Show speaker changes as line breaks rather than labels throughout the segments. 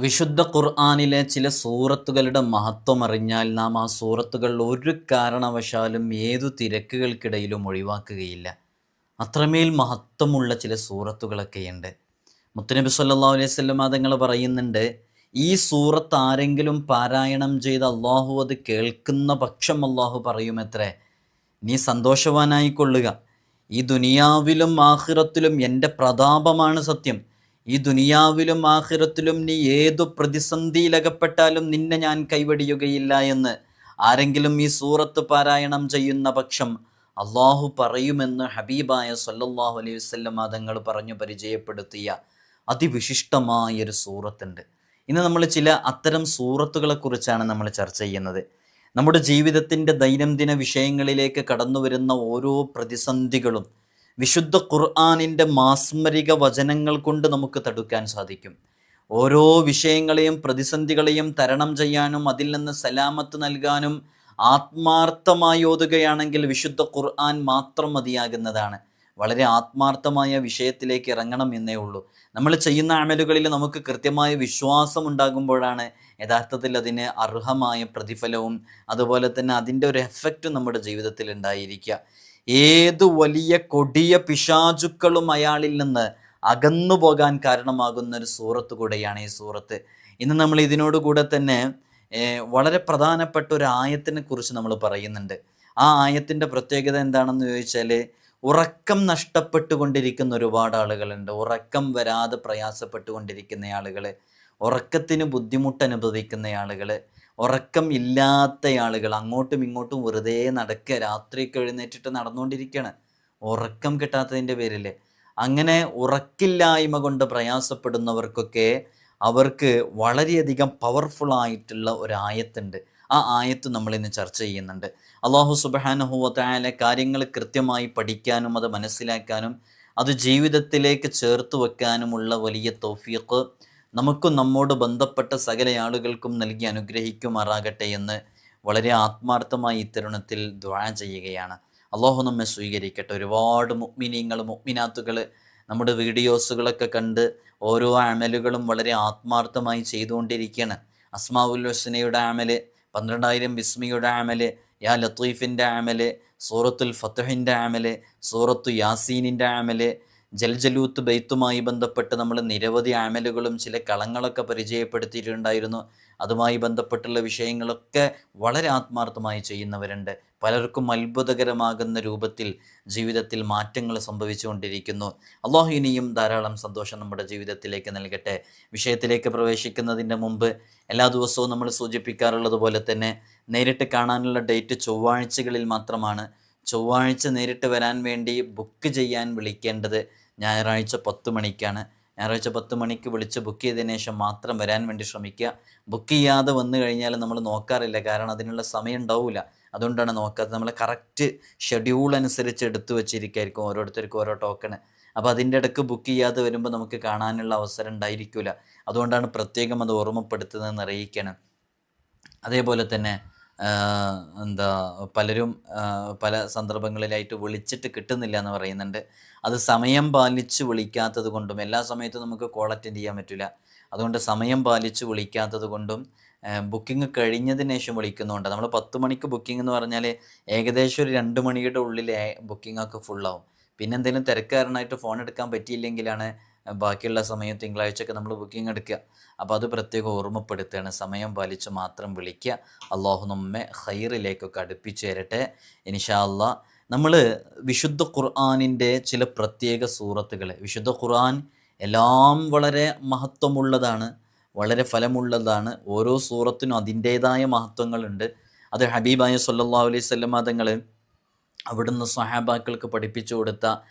വിശുദ്ധ ഖുർആനിലെ ചില സൂറത്തുകളുടെ മഹത്വം അറിഞ്ഞാൽ നാം ആ സൂറത്തുകൾ ഒരു കാരണവശാലും ഏതു തിരക്കുകൾക്കിടയിലും ഒഴിവാക്കുകയില്ല. അത്രമേൽ മഹത്വമുള്ള ചില സൂറത്തുകളൊക്കെയുണ്ട്. മുത്തുനബി സല്ലല്ലാഹു അലൈഹി വസല്ലം തങ്ങൾ പറയുന്നുണ്ട്, ഈ സൂറത്ത് ആരെങ്കിലും പാരായണം ചെയ്ത് അള്ളാഹു അത് കേൾക്കുന്ന പക്ഷം അള്ളാഹു പറയുമത്രേ, നീ സന്തോഷവാനായിക്കൊള്ളുക, ഈ ദുനിയാവിലും ആഖിറത്തിലും എൻ്റെ പ്രതാപമാണ് സത്യം. ഈ ദുനിയാവിലും ആഖിറത്തിലും നീ ഏതു പ്രതിസന്ധിയിലകപ്പെട്ടാലും നിന്നെ ഞാൻ കൈവടിയുകയില്ല എന്ന് ആരെങ്കിലും ഈ സൂറത്ത് പാരായണം ചെയ്യുന്ന പക്ഷം അള്ളാഹു പറയുമെന്ന് ഹബീബായ സല്ലല്ലാഹു അലൈഹി വസല്ലം തങ്ങൾ പറഞ്ഞു പരിചയപ്പെടുത്തിയ അതിവിശിഷ്ടമായൊരു സൂറത്തുണ്ട്. ഇന്ന് നമ്മൾ ചില അത്തരം സൂറത്തുകളെക്കുറിച്ചാണ് നമ്മൾ ചർച്ച ചെയ്യുന്നത്. നമ്മുടെ ജീവിതത്തിൻ്റെ ദൈനംദിന വിഷയങ്ങളിലേക്ക് കടന്നു വരുന്ന ഓരോ പ്രതിസന്ധികളും വിശുദ്ധ ഖുർആനിൻ്റെ മാസ്മരിക വചനങ്ങൾ കൊണ്ട് നമുക്ക് തടുക്കാൻ സാധിക്കും. ഓരോ വിഷയങ്ങളെയും പ്രതിസന്ധികളെയും തരണം ചെയ്യാനും അതിൽ നിന്ന് സലാമത്ത് നൽകാനും ആത്മാർത്ഥമായി ഓതുകയാണെങ്കിൽ വിശുദ്ധ ഖുർആൻ മാത്രം മതിയാകുന്നതാണ്. വളരെ ആത്മാർത്ഥമായ വിഷയത്തിലേക്ക് ഇറങ്ങണം എന്നേ ഉള്ളൂ. നമ്മൾ ചെയ്യുന്ന അമലുകളിൽ നമുക്ക് കൃത്യമായ വിശ്വാസം ഉണ്ടാകുമ്പോഴാണ് യഥാർത്ഥത്തിൽ അതിന് അർഹമായ പ്രതിഫലവും അതുപോലെ തന്നെ അതിൻ്റെ ഒരു എഫക്റ്റും നമ്മുടെ ജീവിതത്തിൽ ഉണ്ടായിരിക്കുക. ഏതു വലിയ കൊടിയ പിശാചുക്കളും അയാളിൽ നിന്ന് അകന്നു പോകാൻ കാരണമാകുന്ന ഒരു സൂറത്ത് കൂടെയാണ് ഈ സൂറത്ത്. ഇന്ന് നമ്മൾ ഇതിനോടുകൂടെ തന്നെ വളരെ പ്രധാനപ്പെട്ട ഒരു ആയത്തിനെ കുറിച്ച് നമ്മൾ പറയുന്നുണ്ട്. ആ ആയത്തിൻ്റെ പ്രത്യേകത എന്താണെന്ന് ചോദിച്ചാൽ, ഉറക്കം നഷ്ടപ്പെട്ടുകൊണ്ടിരിക്കുന്ന ഒരുപാട് ആളുകളുണ്ട്. ഉറക്കം വരാതെ പ്രയാസപ്പെട്ടുകൊണ്ടിരിക്കുന്ന ആളുകൾ, ഉറക്കത്തിന് ബുദ്ധിമുട്ട് അനുഭവിക്കുന്ന ആളുകൾ, ഉറക്കം ഇല്ലാത്ത ആളുകൾ, അങ്ങോട്ടും ഇങ്ങോട്ടും വെറുതെ നടക്കുക, രാത്രിയൊക്കെ എഴുന്നേറ്റിട്ട് നടന്നുകൊണ്ടിരിക്കുകയാണ് ഉറക്കം കിട്ടാത്തതിൻ്റെ പേരിൽ. അങ്ങനെ ഉറക്കില്ലായ്മ കൊണ്ട് പ്രയാസപ്പെടുന്നവർക്കൊക്കെ അവർക്ക് വളരെയധികം പവർഫുള്ളായിട്ടുള്ള ഒരു ആയത്തുണ്ട്. ആ ആയത്ത് നമ്മളിന്ന് ചർച്ച ചെയ്യുന്നുണ്ട്. അല്ലാഹു സുബ്ഹാനഹു വ തആല കാര്യങ്ങൾ കൃത്യമായി പഠിക്കാനും അത് മനസ്സിലാക്കാനും അത് ജീവിതത്തിലേക്ക് ചേർത്ത് വെക്കാനുമുള്ള വലിയ തൗഫീഖ് നമുക്കും നമ്മോട് ബന്ധപ്പെട്ട സകല ആളുകൾക്കും നൽകി അനുഗ്രഹിക്കുമാറാകട്ടെ എന്ന് വളരെ ആത്മാർത്ഥമായി ഇത്തരുണത്തിൽ ദുആ ചെയ്യുകയാണ്. അല്ലാഹു നമ്മെ സ്വീകരിക്കട്ടെ. ഒരുപാട് മുഅ്മിനീങ്ങൾ മുഅ്മിനാത്തുകൾ നമ്മുടെ വീഡിയോസുകളൊക്കെ കണ്ട് ഓരോ അമലുകളും വളരെ ആത്മാർത്ഥമായി ചെയ്തുകൊണ്ടിരിക്കുകയാണ്. അസ്മാഉൽ ഹുസ്നയുടെ അമല്, 12,000 ബിസ്മിയുടെ അമല്, യാ ലത്തീഫിൻ്റെ അമല്, സൂറത്തുൽ ഫത്ഹിൻ്റെ അമല്, സൂറത്തു യാസീനിൻ്റെ അമല്, ജൽജലൂത്ത് ബെയ്ത്തുമായി ബന്ധപ്പെട്ട് നമ്മൾ നിരവധി അമലുകളും ചില കളങ്ങളൊക്കെ പരിചയപ്പെടുത്തിയിട്ടുണ്ടായിരുന്നു. അതുമായി ബന്ധപ്പെട്ടുള്ള വിഷയങ്ങളൊക്കെ വളരെ ആത്മാർത്ഥമായി ചെയ്യുന്നവരുണ്ട്. പലർക്കും അത്ഭുതകരമാകുന്ന രൂപത്തിൽ ജീവിതത്തിൽ മാറ്റങ്ങൾ സംഭവിച്ചുകൊണ്ടിരിക്കുന്നു. അല്ലാഹു ഇനിയും ധാരാളം സന്തോഷം നമ്മുടെ ജീവിതത്തിലേക്ക് നൽകട്ടെ. വിഷയത്തിലേക്ക് പ്രവേശിക്കുന്നതിൻ്റെ മുമ്പ് എല്ലാ ദിവസവും നമ്മൾ സൂചിപ്പിക്കാറുള്ളത് പോലെ തന്നെ നേരിട്ട് കാണാനുള്ള ഡേറ്റ് ചൊവ്വാഴ്ചകളിൽ മാത്രമാണ്. ചൊവ്വാഴ്ച നേരിട്ട് വരാൻ വേണ്ടി ബുക്ക് ചെയ്യാൻ വിളിക്കേണ്ടത് ഞായറാഴ്ച 10 മണിക്കാണ്. ഞായറാഴ്ച 10 മണിക്ക് വിളിച്ച് ബുക്ക് ചെയ്തതിന് ശേഷം മാത്രം വരാൻ വേണ്ടി ശ്രമിക്കുക. ബുക്ക് ചെയ്യാതെ വന്നു കഴിഞ്ഞാൽ നമ്മൾ നോക്കാറില്ല, കാരണം അതിനുള്ള സമയം ഉണ്ടാവില്ല. അതുകൊണ്ടാണ് നോക്കാത്തത്. നമ്മൾ കറക്റ്റ് ഷെഡ്യൂൾ അനുസരിച്ച് എടുത്തു വെച്ചിരിക്കുകയായിരിക്കും ഓരോരുത്തർക്കും ഓരോ ടോക്കണ്. അപ്പോൾ അതിൻ്റെ ഇടയ്ക്ക് ബുക്ക് ചെയ്യാതെ വരുമ്പോൾ നമുക്ക് കാണാനുള്ള അവസരം ഉണ്ടായിരിക്കില്ല. അതുകൊണ്ടാണ് പ്രത്യേകം അത് ഓർമ്മപ്പെടുത്തുന്നതെന്ന് അറിയിക്കണം. അതേപോലെ തന്നെ പലരും പല സന്ദർഭങ്ങളിലായിട്ട് വിളിച്ചിട്ട് കിട്ടുന്നില്ല എന്ന് പറയുന്നുണ്ട്. അത് സമയം പാലിച്ച് വിളിക്കാത്തത് കൊണ്ടും, എല്ലാ സമയത്തും നമുക്ക് കോൾ അറ്റൻഡ് ചെയ്യാൻ പറ്റില്ല, അതുകൊണ്ട് സമയം പാലിച്ച് വിളിക്കാത്തത് കൊണ്ടും ബുക്കിംഗ് കഴിഞ്ഞതിന് ശേഷം വിളിക്കുന്നുണ്ട്. നമ്മൾ 10 മണിക്ക് ബുക്കിംഗ് എന്ന് പറഞ്ഞാൽ ഏകദേശം ഒരു 2 മണിയുടെ ഉള്ളിൽ ബുക്കിംഗ് ഒക്കെ ഫുള്ളാവും. പിന്നെ എന്തെങ്കിലും തിരക്കാരനായിട്ട് ഫോൺ എടുക്കാൻ പറ്റിയില്ലെങ്കിലാണ് ബാക്കിയുള്ള സമയം തിങ്കളാഴ്ചയൊക്കെ നമ്മൾ ബുക്കിംഗ് എടുക്കുക. അപ്പോൾ അത് പ്രത്യേകം ഓർമ്മപ്പെടുത്തുകയാണ്, സമയം പാലിച്ച് മാത്രം വിളിക്കുക. അള്ളാഹു നമ്മെ ഖൈറിലേക്കൊക്കെ അടുപ്പിച്ചു തരട്ടെ ഇൻഷാ അല്ലാഹ്. നമ്മൾ വിശുദ്ധ ഖുർആനിൻ്റെ ചില പ്രത്യേക സൂറത്തുകൾ, വിശുദ്ധ ഖുർആൻ എല്ലാം വളരെ മഹത്വമുള്ളതാണ്, വളരെ ഫലമുള്ളതാണ്. ഓരോ സൂറത്തിനും അതിൻ്റേതായ മഹത്വങ്ങളുണ്ട്. അത് ഹബീബായ സല്ലല്ലാഹു അലൈഹി വസല്ലം തങ്ങൾ അവിടുന്ന് സ്വഹാബാക്കൾക്ക് പഠിപ്പിച്ചു കൊടുത്ത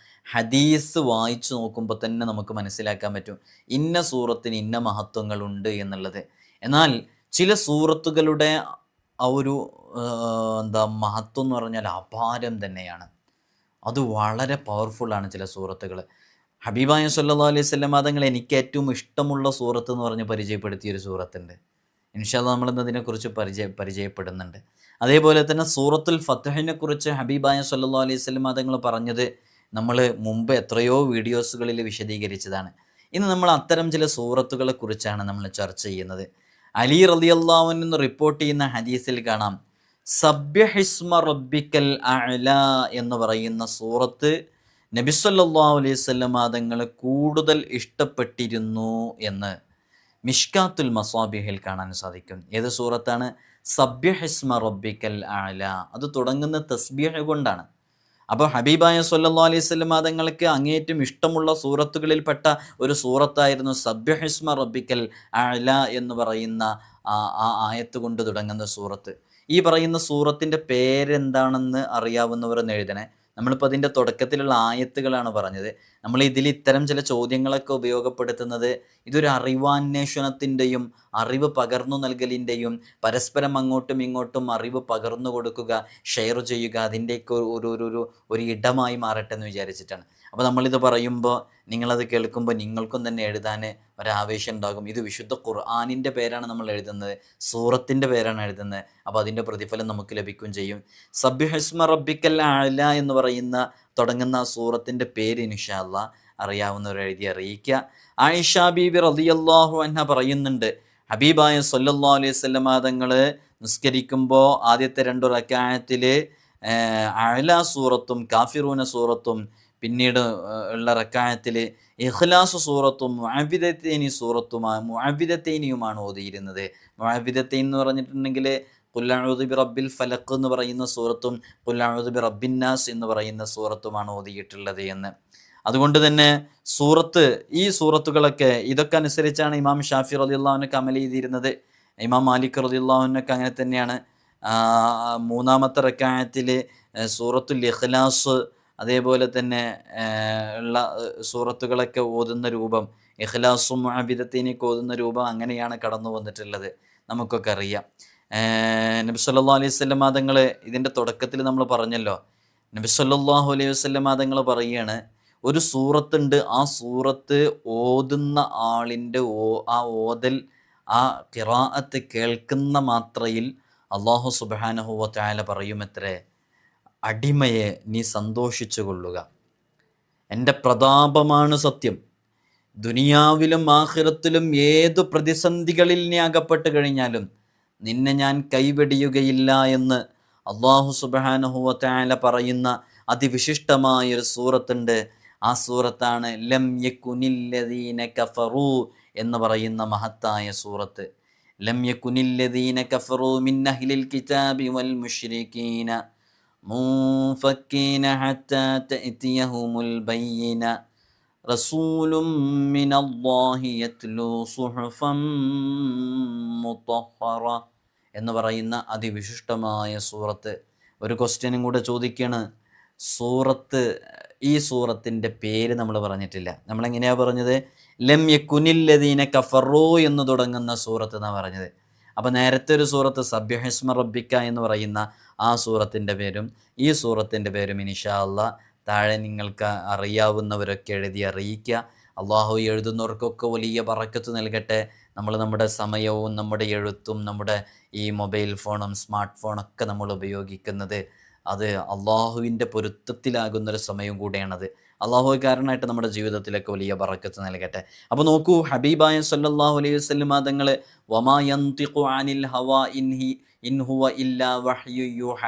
ഹദീസ് വായിച്ചു നോക്കുമ്പോൾ തന്നെ നമുക്ക് മനസ്സിലാക്കാൻ പറ്റും ഇന്ന സൂറത്തിന് ഇന്ന മഹത്വങ്ങളുണ്ട് എന്നുള്ളത്. എന്നാൽ ചില സൂറത്തുകളുടെ ആ ഒരു മഹത്വം എന്ന് പറഞ്ഞാൽ അപാരം തന്നെയാണ്. അത് വളരെ പവർഫുള്ളാണ് ചില സൂറത്തുകൾ. ഹബീബായ സല്ലല്ലാഹു അലൈഹി വസല്ലം തങ്ങൾ എനിക്ക് ഏറ്റവും ഇഷ്ടമുള്ള സൂറത്ത് എന്ന് പറഞ്ഞ് പരിചയപ്പെടുത്തിയൊരു സൂറത്തുണ്ട്. ഇൻഷാ അല്ലാഹ് നമ്മളിന്ന് അതിനെക്കുറിച്ച് പരിചയപ്പെടുന്നുണ്ട്. അതേപോലെ തന്നെ സൂറത്തുൽ ഫത്ഹിനെ കുറിച്ച് ഹബീബായ സല്ലല്ലാഹു അലൈഹി വസല്ലം തങ്ങൾ പറഞ്ഞത് നമ്മൾ മുമ്പ് എത്രയോ വീഡിയോസുകളിൽ വിശദീകരിച്ചതാണ്. ഇന്ന് നമ്മൾ അത്തരം ചില സൂറത്തുകളെ കുറിച്ചാണ് നമ്മൾ ചർച്ച ചെയ്യുന്നത്. അലി റളിയല്ലാഹു അൻഹു നിന്ന് റിപ്പോർട്ട് ചെയ്യുന്ന ഹദീസിൽ കാണാം, സബ്ബിഹിസ്മ റബ്ബിക്കൽ അഅ്ല എന്ന് പറയുന്ന സൂറത്ത് നബി സല്ലല്ലാഹു അലൈഹി വസല്ലം തങ്ങൾ കൂടുതൽ ഇഷ്ടപ്പെട്ടിരുന്നു എന്ന് മിഷ്കാത്തുൽ മസാബിഹിൽ കാണാൻ സാധിക്കും. ഏത് സൂറത്താണ്? സബ്ബിഹിസ്മ റബ്ബിക്കൽ അഅ്ല. അത് തുടങ്ങുന്ന തസ്ബീഹ് കൊണ്ടാണ്. അപ്പോൾ ഹബീബായ സല്ലല്ലാഹു അലൈഹി വസല്ലം തങ്ങൾക്ക് അങ്ങേയറ്റം ഇഷ്ടമുള്ള സൂറത്തുകളിൽപ്പെട്ട ഒരു സൂറത്തായിരുന്നു സബ്ബിഹിസ്മ റബ്ബിക്കൽ അഅ്ല എന്ന് പറയുന്ന ആ ആയത്ത് കൊണ്ട് തുടങ്ങുന്ന സൂറത്ത്. ഈ പറയുന്ന സൂറത്തിൻ്റെ പേരെന്താണെന്ന് അറിയാവുന്നവരൊന്ന് എഴുതണേ. നമ്മളിപ്പോൾ അതിൻ്റെ തുടക്കത്തിലുള്ള ആയത്തുകളാണ് പറഞ്ഞത്. നമ്മൾ ഇതിൽ ഇത്തരം ചില ചോദ്യങ്ങളൊക്കെ ഉപയോഗപ്പെടുത്തുന്നത് ഇതൊരു അറിവാന്വേഷണത്തിൻ്റെയും അറിവ് പകർന്നു നൽകലിൻ്റെയും പരസ്പരം അങ്ങോട്ടും ഇങ്ങോട്ടും അറിവ് പകർന്നു കൊടുക്കുക, ഷെയർ ചെയ്യുക, അതിൻ്റെയൊക്കെ ഒരു ഇടമായി മാറട്ടെ എന്ന് വിചാരിച്ചിട്ടാണ്. അപ്പോൾ നമ്മളിത് പറയുമ്പോൾ നിങ്ങളത് കേൾക്കുമ്പോൾ നിങ്ങൾക്കും തന്നെ എഴുതാൻ ഒരാവേശം ഉണ്ടാകും. ഇത് വിശുദ്ധ ഖുർആനിൻ്റെ പേരാണ് നമ്മൾ എഴുതുന്നത്, സൂറത്തിൻ്റെ പേരാണ് എഴുതുന്നത്. അപ്പോൾ അതിൻ്റെ പ്രതിഫലം നമുക്ക് ലഭിക്കുകയും ചെയ്യും. സബ്ബിഹിസ്മ റബ്ബിക്കൽ അഅ്ല എന്ന് പറയുന്ന തുടങ്ങുന്ന സൂറത്തിൻ്റെ പേര് ഇൻഷാ അല്ലാഹ് അറിയാവുന്നവർ എഴുതി അറിയിക്കുക. ആയിഷ ബീബി റളിയല്ലാഹു അൻഹ പറയുന്നുണ്ട്, ഹബീബായ സല്ലല്ലാഹു അലൈഹി വസല്ലം തങ്ങൾ നിസ്കരിക്കുമ്പോൾ ആദ്യത്തെ 2 റക്അത്തിൽ അഅ്ല സൂറത്തും കാഫിറൂന സൂറത്തും, പിന്നീട് ഉള്ള റക്അത്തിൽ ഇഖ്ലാസ് സൂറത്തും മുഅവ്വിദത്തൈനിയുമാണ് ഓതിയിരുന്നത്. മുഅവ്വിദത്തൈൻ എന്ന് പറഞ്ഞിട്ടുണ്ടെങ്കിൽ ഖുൽ അഊദു ബി റബ്ബിൽ ഫലഖ് എന്ന് പറയുന്ന സൂറത്തും ഖുൽ അഊദു ബി റബ്ബിൻ നാസ് എന്ന് പറയുന്ന സൂറത്തുമാണ് ഓതിയിട്ടുള്ളത് എന്ന്. അതുകൊണ്ട് തന്നെ ഈ സൂറത്തുകളൊക്കെ ഇതൊക്കെ അനുസരിച്ചാണ് ഇമാം ഷാഫി റളിയല്ലാഹു അൻഹു അമൽ ചെയ്തിരുന്നത്. ഇമാം മാലിക് റളിയല്ലാഹു അൻഹു അങ്ങനെ തന്നെയാണ്. 3-ാമത്തെ റക്അത്തിൽ സൂറത്തുൽ ഇഖ്ലാസ് അതേപോലെ തന്നെ ഉള്ള സൂറത്തുകളൊക്കെ ഓതുന്ന രൂപം, ഇഖ്ലാസും മുഅവ്വിദത്തൈനിയൊക്കെ ഓതുന്ന രൂപം അങ്ങനെയാണ് കടന്നു വന്നിട്ടുള്ളത്, നമുക്കൊക്കെ അറിയാം. നബി സല്ലല്ലാഹു അലൈഹി വസല്ലം തങ്ങൾ ഇതിൻ്റെ തുടക്കത്തിൽ നമ്മൾ പറഞ്ഞല്ലോ, നബി സല്ലല്ലാഹു അലൈഹി വസല്ലം തങ്ങൾ പറയുകയാണ്, ഒരു സൂറത്തുണ്ട്, ആ സൂറത്ത് ഓതുന്ന ആളിൻ്റെ ആ ഓതൽ, ആ ഖിറാഅത്ത് കേൾക്കുന്ന മാത്രയിൽ അല്ലാഹു സുബ്ഹാനഹു വ തആല പറയുമത്രേ, അടിമയെ നീ സന്തോഷിച്ചു കൊള്ളുക, എൻ്റെ പ്രതാപമാണ് സത്യം, ദുനിയാവിലും ആഖിറത്തിലും ഏതു പ്രതിസന്ധികളിൽ നീ അകപ്പെട്ട് കഴിഞ്ഞാലും നിന്നെ ഞാൻ കൈവെടിയുകയില്ല എന്ന് അല്ലാഹു സുബ്ഹാനഹു വ തആല പറയുന്ന അതിവിശിഷ്ടമായൊരു സൂറത്തുണ്ട്. ആ സൂറത്താണ് ലം യകുനില്ലദീന കഫറൂ എന്ന് പറയുന്ന മഹത്തായ സൂറത്ത്. ലം യകുനില്ലദീന കഫറൂ മിൻ അഹ്ലിൽ കിതാബി വൽ മുശ്രികീന മുൻഫക്കീന ഹത്താ തഅതിയഹുമുൽ ബയ്യിന റസൂലും മിനല്ലാഹി യത്ലൂ സുഹുഫൻ മുതഹ്ഹറ എന്ന് പറയുന്ന അതിവിശിഷ്ടമായ സൂറത്ത്. ഒരു ക്വസ്റ്റ്യനും കൂടെ ചോദിക്കുകയാണ്, ഈ സൂറത്തിൻ്റെ പേര് നമ്മൾ പറഞ്ഞിട്ടില്ല. നമ്മളെങ്ങനെയാണ് പറഞ്ഞത്? ലം യകുനില്ലദീന കഫറൂ എന്ന് തുടങ്ങുന്ന സൂറത്ത് എന്നാണ് പറഞ്ഞത്. അപ്പോൾ നേരത്തെ ഒരു സൂറത്ത് സബ്ബിഹിസ്മ റബ്ബിക്ക എന്ന് പറയുന്ന ആ സൂറത്തിൻ്റെ പേരും ഈ സൂറത്തിൻ്റെ പേരും ഇൻഷാ അല്ലാഹ് താഴെ നിങ്ങൾക്ക് അറിയാവുന്നവരൊക്കെ എഴുതി അറിയിക്കുക. അള്ളാഹു എഴുതുന്നവർക്കൊക്കെ വലിയ ബറക്കത്ത് നൽകട്ടെ. നമ്മുടെ സമയവും നമ്മുടെ എഴുത്തും നമ്മുടെ ഈ മൊബൈൽ ഫോണും സ്മാർട്ട് ഫോണൊക്കെ നമ്മൾ ഉപയോഗിക്കുന്നത് അത് അള്ളാഹുവിൻ്റെ പൊരുത്തത്തിലാകുന്നൊരു സമയം കൂടെയാണത്. അള്ളാഹു കാരണമായിട്ട് നമ്മുടെ ജീവിതത്തിലൊക്കെ വലിയ ബറക്കത്ത് നൽകട്ടെ. അപ്പോൾ നോക്കൂ, ഹബീബായ സല്ലല്ലാഹു അലൈഹി വസല്ലം തങ്ങൾ വമാ യന്തിഖു അനിൽ ഹവാ ഇൻ ഹുവ ഇല്ലാ വഹ്യു യൂഹ,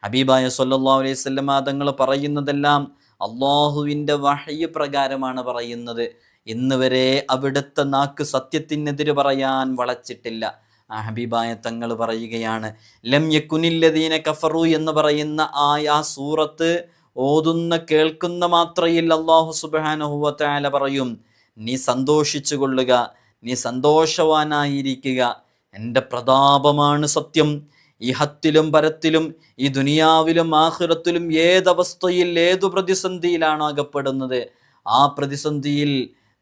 ഹബീബായ സല്ലല്ലാഹു അലൈഹി വസല്ലം തങ്ങൾ പറയുന്നതെല്ലാം അള്ളാഹുവിൻ്റെ വഹ്യ് പ്രകാരമാണ് പറയുന്നത്. ഇന്ന് വരെ അവിടുത്തെ നാക്ക് സത്യത്തിനെതിരെ പറയാൻ വളച്ചിട്ടില്ല. ഹബീബായ തങ്ങൾ പറയുകയാണ്, ലം യകുനില്ലദീന കഫറു എന്ന് പറയുന്ന ആ സൂറത്ത് ഓതുന്ന കേൾക്കുന്ന മാത്രയിൽ അല്ലാഹു സുബ്ഹാനഹു വ തആല പറയും, നീ സന്തോഷിച്ചു കൊള്ളുക, നീ സന്തോഷവാനായിരിക്കുക, എൻ്റെ പ്രതാപമാണ് സത്യം. ഇഹത്തിലും പരത്തിലും ഈ ദുനിയാവിലും ആഖിറത്തിലും ഏതവസ്ഥയിൽ ഏതു പ്രതിസന്ധിയിലാണ് അകപ്പെടുന്നത്, ആ പ്രതിസന്ധിയിൽ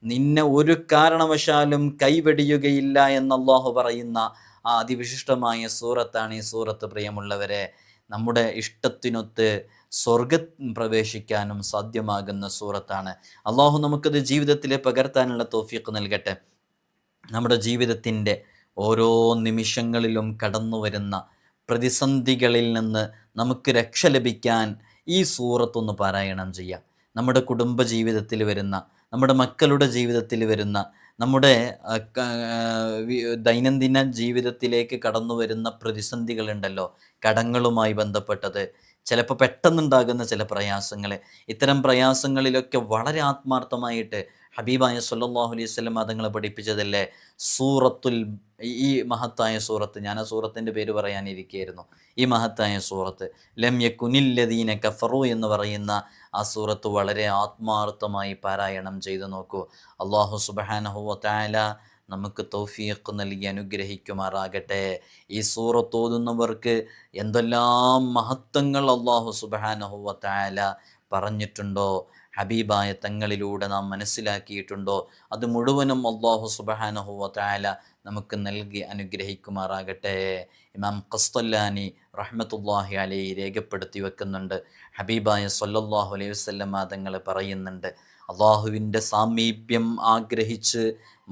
നിന്നെ ഒരു കാരണവശാലും കൈവെടിയുകയില്ല എന്ന് അല്ലാഹു പറയുന്ന ആ അതിവിശിഷ്ടമായ സൂറത്താണ് ഈ സൂറത്ത്. പ്രിയമുള്ളവരെ, നമ്മുടെ ഇഷ്ടത്തിനൊത്ത് സ്വർഗം പ്രവേശിക്കാനും സാധ്യമാകുന്ന സൂറത്താണ്. അല്ലാഹു നമുക്കത് ജീവിതത്തിൽ പകർത്താനുള്ള തൗഫീഖ് നൽകട്ടെ. നമ്മുടെ ജീവിതത്തിൻ്റെ ഓരോ നിമിഷങ്ങളിലും കടന്നു വരുന്ന പ്രതിസന്ധികളിൽ നിന്ന് നമുക്ക് രക്ഷ ലഭിക്കാൻ ഈ സൂറത്തൊന്ന് പാരായണം ചെയ്യാം. നമ്മുടെ കുടുംബ ജീവിതത്തിൽ വരുന്ന, നമ്മുടെ മക്കളുടെ ജീവിതത്തിൽ വരുന്ന, നമ്മുടെ ദൈനംദിന ജീവിതത്തിലേക്ക് കടന്നു വരുന്ന പ്രതിസന്ധികളുണ്ടല്ലോ, കടങ്ങളുമായി ബന്ധപ്പെട്ടത്, ചിലപ്പോൾ പെട്ടെന്നുണ്ടാകുന്ന ചില പ്രയാസങ്ങൾ, ഇത്തരം പ്രയാസങ്ങളിലൊക്കെ വളരെ ആത്മാർത്ഥമായിട്ട് ഹബീബായ സല്ലല്ലാഹു അലൈഹി വസല്ലം തങ്ങളെ പഠിപ്പിച്ചതല്ലേ സൂറത്തുൽ, ഈ മഹത്തായ സൂറത്ത്, ഞാൻ ആ സൂറത്തിൻ്റെ പേര് പറയാനിരിക്കുകയായിരുന്നു, ഈ മഹത്തായ സൂറത്ത് ലം യകുനില്ലദീന കഫറു എന്ന് പറയുന്ന ആ സൂറത്ത് വളരെ ആത്മാർത്ഥമായി പാരായണം ചെയ്തു നോക്കൂ. അല്ലാഹു സുബ്ഹാനഹു വ തആല നമുക്ക് തൗഫീഖ് നൽകി അനുഗ്രഹിക്കുമാറാകട്ടെ. ഈ സൂറത്ത് ഓതുന്നവർക്ക് എന്തെല്ലാം മഹത്വങ്ങൾ അല്ലാഹു സുബ്ഹാനഹു വ തആല പറഞ്ഞിട്ടുണ്ടോ, ഹബീബായ തങ്ങളിലൂടെ നാം മനസ്സിലാക്കിയിട്ടുണ്ടോ, അത് മുഴുവനും അല്ലാഹു സുബ്ഹാനഹു വ തആല നമുക്ക് നൽകി അനുഗ്രഹിക്കുമാറാകട്ടെ. ഇമാം ഖസ്തല്ലാനി റഹ്മത്തുള്ളാഹി അലൈഹി രേഖപ്പെടുത്തി വെക്കുന്നുണ്ട്, ഹബീബായ സല്ലല്ലാഹു അലൈഹി വസല്ലം തങ്ങൾ പറയുന്നുണ്ട്, അള്ളാഹുവിൻ്റെ സാമീപ്യം ആഗ്രഹിച്ച്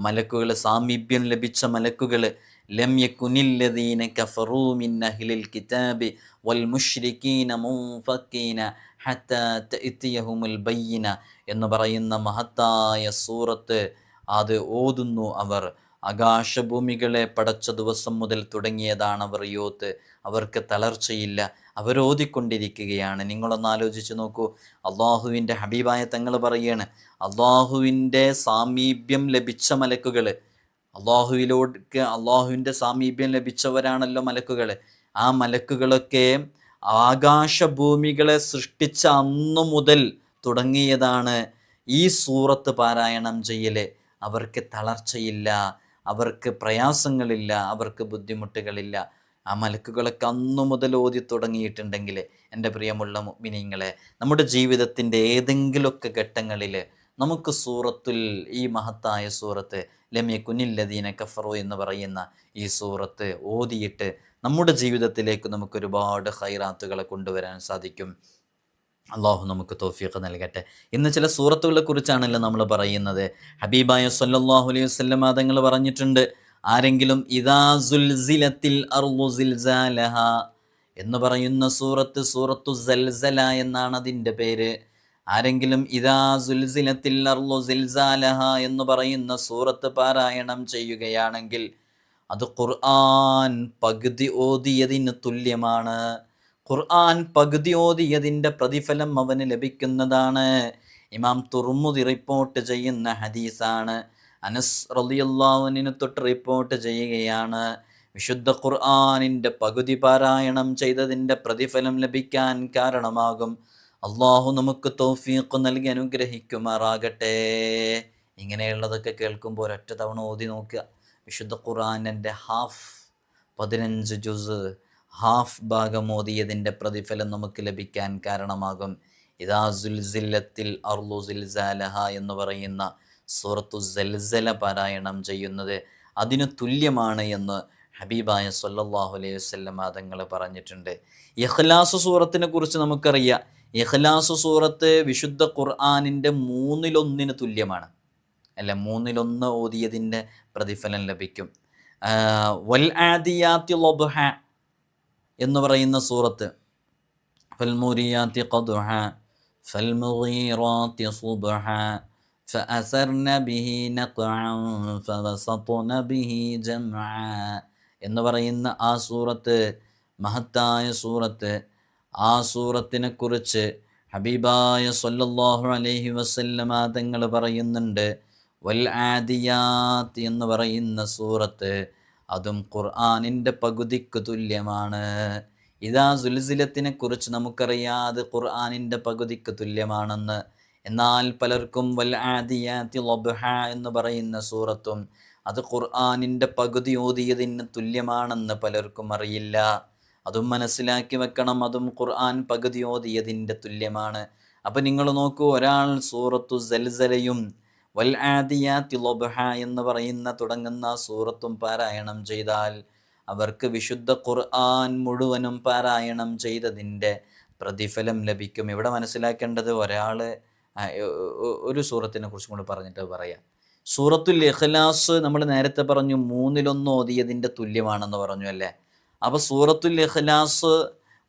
മലക്കുകൾ, സാമീപ്യം ലഭിച്ച മലക്കുകൾ, ലം യകുനില്ലദീന കഫറൂ മിൻ അഹ്ലിൽ കിതാബി വൽ മുശ്രികീന മുൻഫക്കീന ഹത്താ തഅതിയഹുമുൽ ബയ്യിന എന്ന് പറയുന്ന മഹത്തായ സൂറത്ത് അത് ഓതുന്നു അവർ. ആകാശഭൂമികളെ പടച്ച ദിവസം മുതൽ തുടങ്ങിയതാണ് അവർ യോത്ത്, അവർക്ക് തളർച്ചയില്ല, അവരോതിക്കൊണ്ടിരിക്കുകയാണ്. നിങ്ങളൊന്ന് ആലോചിച്ച് നോക്കൂ, അള്ളാഹുവിൻ്റെ ഹബീബായ തങ്ങൾ പറയാണ്, അള്ളാഹുവിൻ്റെ സാമീപ്യം ലഭിച്ച മലക്കുകൾ, അള്ളാഹുവിൻ്റെ സാമീപ്യം ലഭിച്ചവരാണല്ലോ മലക്കുകൾ. ആ മലക്കുകളൊക്കെ ആകാശഭൂമികളെ സൃഷ്ടിച്ച അന്നു മുതൽ തുടങ്ങിയതാണ് ഈ സൂറത്ത് പാരായണം ചെയ്യൽ. അവർക്ക് തളർച്ചയില്ല, അവർക്ക് പ്രയാസങ്ങളില്ല, അവർക്ക് ബുദ്ധിമുട്ടുകളില്ല. ആ മലക്കുകളൊക്കെ അന്നു മുതൽ ഓതി തുടങ്ങിയിട്ടുണ്ടെങ്കിൽ എൻ്റെ പ്രിയമുള്ള മുഅ്മിനീങ്ങളെ, നമ്മുടെ ജീവിതത്തിൻ്റെ ഏതെങ്കിലുമൊക്കെ ഘട്ടങ്ങളിൽ നമുക്ക് സൂറത്തുൽ, ഈ മഹത്തായ സൂറത്ത് ലം യകുനില്ലദീന കഫറു എന്ന് പറയുന്ന ഈ സൂറത്ത് ഓതിയിട്ട് നമ്മുടെ ജീവിതത്തിലേക്ക് നമുക്ക് ഒരുപാട് ഖൈറാത്തുകളെ കൊണ്ടുവരാൻ സാധിക്കും. അള്ളാഹു നമുക്ക് തൗഫീഖ് നൽകട്ടെ. ഇന്ന് ചില സൂറത്തുകളെ കുറിച്ചാണല്ലോ നമ്മൾ പറയുന്നത്. ഹബീബായ സല്ലല്ലാഹു അലൈഹി വസല്ലം തങ്ങൾ പറഞ്ഞിട്ടുണ്ട്, ആരെങ്കിലും ഇദാ സുൽസിലത്തിൽ അർളു സിൽസാലഹ എന്ന് പറയുന്ന സൂറത്ത്, സൂറത്തു സൽസല എന്നാണ് അതിൻ്റെ പേര്. ആരെങ്കിലും ഇദാ സുൽസിലത്തിൽ അർളു സിൽസാലഹ എന്ന് പറയുന്ന സൂറത്ത് പാരായണം ചെയ്യുകയാണെങ്കിൽ അത് ഖുർആൻ പകുതി ഓതിയതിന് തുല്യമാണ്. ഖുർആൻ പകുതി ഓതിയതിൻ്റെ പ്രതിഫലം അവന് ലഭിക്കുന്നതാണ്. ഇമാം തുർമുദി റിപ്പോർട്ട് ചെയ്യുന്ന ഹദീസാണ്. അനസ് റളിയല്ലാഹു അൻഹു തൊട്ട് റിപ്പോർട്ട് ചെയ്യുകയാണ്, വിശുദ്ധ ഖുർആനിൻ്റെ പകുതി പാരായണം ചെയ്തതിൻ്റെ പ്രതിഫലം ലഭിക്കാൻ കാരണമാകും. അള്ളാഹു നമുക്ക് തൗഫീഖ് നൽകി അനുഗ്രഹിക്കുമാറാകട്ടെ. ഇങ്ങനെയുള്ളതൊക്കെ കേൾക്കുമ്പോൾ ഒരൊറ്റ തവണ ഓതി നോക്കുക. വിശുദ്ധ ഖുർആനിൻ്റെ 15 ജുസ് ഹാഫ് ഭാഗം ഓതിയതിൻ്റെ പ്രതിഫലം നമുക്ക് ലഭിക്കാൻ കാരണമാകും. ഇദാ സുൽസിലത്തിൽ അർളു സിൽസാലഹ എന്ന് പറയുന്ന സൂറത്തു സൽസല പാരായണം ചെയ്യുന്നത് അതിന് തുല്യമാണ് എന്ന് ഹബീബായ സല്ലല്ലാഹു അലൈഹി വസല്ലം തങ്ങൾ പറഞ്ഞിട്ടുണ്ട്. ഇഖ്ലാസ് സൂറത്തിനെ കുറിച്ച് നമുക്കറിയാം. ഇഖ്ലാസ് സൂറത്ത് വിശുദ്ധ ഖുർആനിൻ്റെ 1/3 തുല്യമാണ്, അല്ല 1/3 ഓതിയതിൻ്റെ പ്രതിഫലം ലഭിക്കും. വൽ ആദിയാത്തി ളബ്ഹ എന്ന് പറയുന്ന സൂറത്ത്, ഫൽമുരിയാത്തി ഖദ്ഹ ഫൽമുഗീറാത്തി സുബ്ഹ ഫഅസർന ബിഹി നഖഅൻ ഫവസത്ന ബിഹി ജംഅ എന്ന് പറയുന്ന ആ സൂറത്ത്, മഹത്തായ സൂറത്ത്, ആ സൂറത്തിനെ കുറിച്ച് ഹബീബായ സല്ലല്ലാഹു അലൈഹി വസല്ലമ തങ്ങൾ പറയുന്നുണ്ട്, വൽ ആദിയാത്ത് എന്ന് പറയുന്ന സൂറത്ത് അതും ഖുർആനിൻ്റെ പകുതിക്ക് തുല്യമാണ്. ഇദാ സുൽസിലത്തിനെ കുറിച്ച് നമുക്കറിയാം, അത് ഖുർആനിൻ്റെ പകുതിക്ക് തുല്യമാണെന്ന്. എന്നാൽ പലർക്കും വൽ ആദിയാത്തി ളബ്ഹ എന്ന് പറയുന്ന സൂറത്തും അത് ഖുർആനിൻ്റെ പകുതി ഓതിയതിന് തുല്യമാണെന്ന് പലർക്കും അറിയില്ല. അതും മനസ്സിലാക്കി വെക്കണം, അതും ഖുർആൻ പകുതി ഓതിയതിൻ്റെ തുല്യമാണ്. അപ്പം നിങ്ങൾ നോക്കൂ, ഒരാൾ സൂറത്തു സൽസലയും വൽ ആദിയാത്തി ളബ്ഹ എന്ന് പറയുന്ന തുടങ്ങുന്ന സൂറത്തും പാരായണം ചെയ്താൽ അവർക്ക് വിശുദ്ധ ഖുർആൻ മുഴുവനും പാരായണം ചെയ്തതിൻ്റെ പ്രതിഫലം ലഭിക്കും. ഇവിടെ മനസ്സിലാക്കേണ്ടത്, ഒരാൾ ഒരു സൂറത്തിനെ കുറിച്ചും കൂടി പറഞ്ഞിട്ട് പറയാം. സൂറത്തുൽ ഇഖ്ലാസ് നമ്മൾ നേരത്തെ പറഞ്ഞു 1/3 ഓതിയതിൻ്റെ തുല്യമാണെന്ന് പറഞ്ഞു അല്ലേ. അപ്പോൾ സൂറത്തുൽ ഇഖ്ലാസ്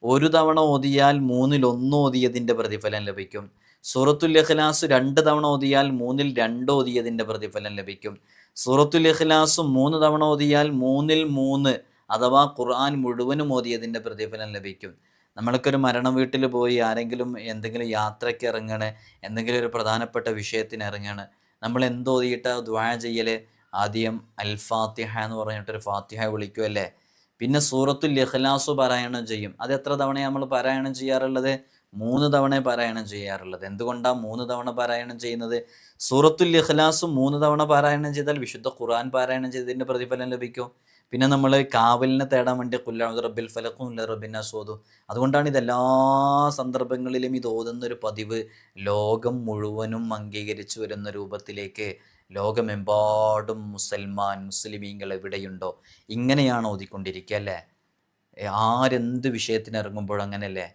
ഒരു തവണ ഓതിയാൽ 1/3 ഓതിയതിൻ്റെ പ്രതിഫലം ലഭിക്കും. സൂറത്തുൽ ഇഖ്ലാസ് 2 തവണ ഓതിയാൽ 3-ൽ 2 ഓതിയതിൻ്റെ പ്രതിഫലം ലഭിക്കും. സൂറത്തുൽ ഇഖ്ലാസ് 3 തവണ ഓതിയാൽ 3-ൽ 3 അഥവാ ഖുർആൻ മുഴുവനും ഓതിയതിൻ്റെ പ്രതിഫലം ലഭിക്കും. നമ്മൾക്കൊരു മരണ വീട്ടിൽ പോയി ആരെങ്കിലും എന്തെങ്കിലും യാത്രയ്ക്ക് ഇറങ്ങണേ, എന്തെങ്കിലും ഒരു പ്രധാനപ്പെട്ട വിഷയത്തിന് ഇറങ്ങാണ്, നമ്മൾ എന്തോതിയിട്ട് ദുആ ചെയ്യൽ? ആദ്യം അൽ ഫാത്തിഹ എന്ന് പറഞ്ഞിട്ടൊരു ഫാത്തിഹ വിളിക്കുമല്ലേ, പിന്നെ സൂറത്തുൽ ഇഖ്ലാസ് പാരായണം ചെയ്യും. അത് എത്ര തവണയാണ് നമ്മൾ പാരായണം ചെയ്യാറുള്ളത്? 3 തവണ പാരായണം ചെയ്യാറുള്ളത്. എന്തുകൊണ്ടാണ് 3 തവണ പാരായണം ചെയ്യുന്നത്? സൂറത്തുൽ ഇഖ്ലാസ് 3 തവണ പാരായണം ചെയ്താൽ വിശുദ്ധ ഖുർആൻ പാരായണം ചെയ്തതിൻ്റെ പ്രതിഫലം ലഭിക്കും. പിന്നെ നമ്മൾ കാവലിനെ തേടാൻ വേണ്ടി ഖുൽ അഊദു ബിറബ്ബിൽ ഫലഖ് ഖുൽ റബ്ബിൻ നാസ് ഓതും. അതുകൊണ്ടാണ് ഇതെല്ലാ സന്ദർഭങ്ങളിലും ഇത് ഓതുന്നൊരു പതിവ് ലോകം മുഴുവനും അംഗീകരിച്ചു വരുന്ന രൂപത്തിലേക്ക് ലോകമെമ്പാടും മുസ്ലിമീങ്ങൾ എവിടെയുണ്ടോ ഇങ്ങനെയാണ് ഓതിക്കൊണ്ടിരിക്കുക അല്ലേ? ആരെന്ത് വിഷയത്തിനിറങ്ങുമ്പോഴും അങ്ങനെയല്ലേ?